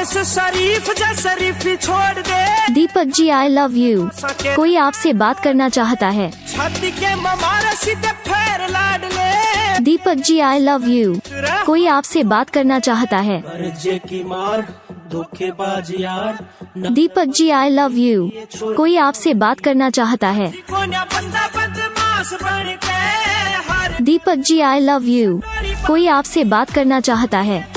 से शरीफ जा शरीफी छोड़ दे। Deepak ji I love you, कोई आपसे बात करना चाहता है। छाती के ममारा सीधे फेर लाड ले। Deepak ji I love you, कोई आपसे बात करना चाहता है। कर्जे की मार धोखेबाज यार। Deepak ji I love you, कोई आपसे बात करना चाहता है। बंदा बदमाश बन के हर। Deepak ji I love you, कोई आपसे बात करना चाहता है।